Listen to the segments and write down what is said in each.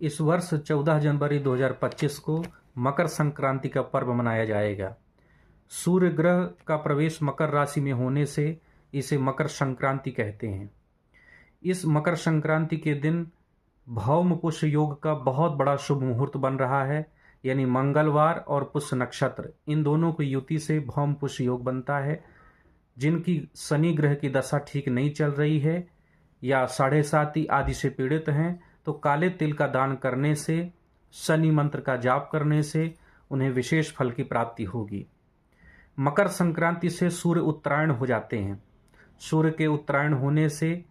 इस वर्ष 14 जनवरी 2025 को मकर संक्रांति का पर्व मनाया जाएगा। सूर्य ग्रह का प्रवेश मकर राशि में होने से इसे मकर संक्रांति कहते हैं। इस मकर संक्रांति के दिन भौम पुष्य योग का बहुत बड़ा शुभ मुहूर्त बन रहा है, यानी मंगलवार और पुष्य नक्षत्र इन दोनों की युति से भौम पुष्य योग बनता है। जिनकी शनि ग्रह की दशा ठीक नहीं चल रही है या 7.5 आदि से पीड़ित हैं, तो काले तिल का दान करने से, शनि मंत्र का जाप करने से उन्हें विशेष फल की प्राप्ति होगी। मकर संक्रांति से सूर्य उत्तरायण हो जाते हैं। सूर्य के उत्तरायण होने से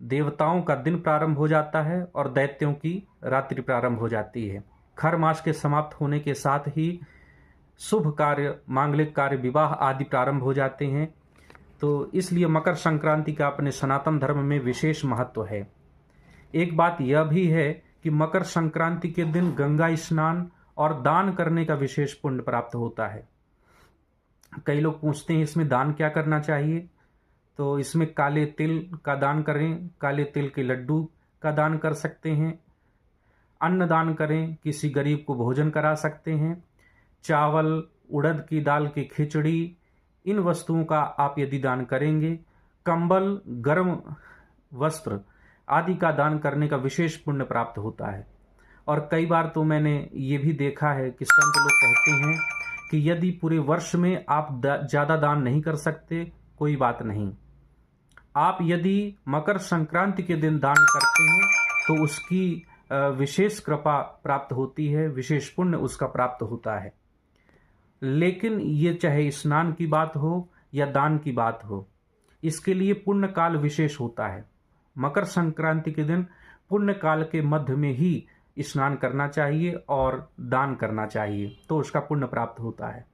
देवताओं का दिन प्रारंभ हो जाता है और दैत्यों की रात्रि प्रारंभ हो जाती है। खर मास के समाप्त होने के साथ ही शुभ कार्य, मांगलिक कार्य, विवाह आदि प्रारंभ हो जाते हैं। तो इसलिए मकर संक्रांति का अपने सनातन धर्म में विशेष महत्व है। एक बात यह भी है कि मकर संक्रांति के दिन गंगा स्नान और दान करने का विशेष पुण्य प्राप्त होता है। कई लोग पूछते हैं इसमें दान क्या करना चाहिए, तो इसमें काले तिल का दान करें, काले तिल के लड्डू का दान कर सकते हैं, अन्न दान करें, किसी गरीब को भोजन करा सकते हैं, चावल, उड़द की दाल की खिचड़ी, इन वस्तुओं का आप यदि दान करेंगे, कंबल, गर्म वस्त्र आदि का दान करने का विशेष पुण्य प्राप्त होता है। और कई बार तो मैंने ये भी देखा है कि संत लोग कहते हैं कि यदि पूरे वर्ष में आप ज़्यादा दान नहीं कर सकते, कोई बात नहीं, आप यदि मकर संक्रांति के दिन दान करते हैं तो उसकी विशेष कृपा प्राप्त होती है, विशेष पुण्य उसका प्राप्त होता है। लेकिन ये चाहे स्नान की बात हो या दान की बात हो, इसके लिए पुण्य काल विशेष होता है। मकर संक्रांति के दिन पुण्य काल के मध्य में ही स्नान करना चाहिए और दान करना चाहिए, तो उसका पुण्य प्राप्त होता है।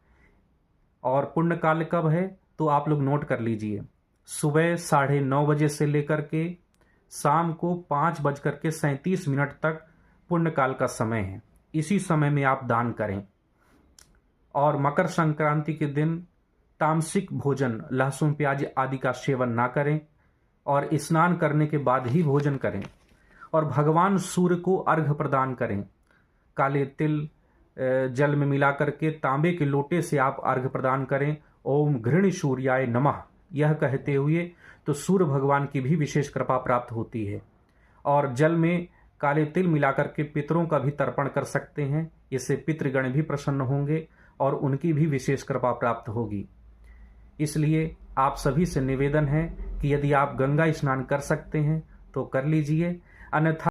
और पुण्य काल कब है तो आप लोग नोट कर लीजिए, सुबह 9:30 बजे से लेकर के शाम को 5:37 तक पुण्य काल का समय है। इसी समय में आप दान करें। और मकर संक्रांति के दिन तामसिक भोजन, लहसुन प्याज आदि का सेवन ना करें और स्नान करने के बाद ही भोजन करें। और भगवान सूर्य को अर्घ्य प्रदान करें। काले तिल जल में मिला करके तांबे के लोटे से आप अर्घ्य प्रदान करें, ओम घृण सूर्याय नमः यह कहते हुए, तो सूर्य भगवान की भी विशेष कृपा प्राप्त होती है। और जल में काले तिल मिलाकर के पितरों का भी तर्पण कर सकते हैं। इससे पितृगण भी प्रसन्न होंगे और उनकी भी विशेष कृपा प्राप्त होगी। इसलिए आप सभी से निवेदन है कि यदि आप गंगा स्नान कर सकते हैं तो कर लीजिए, अन्यथा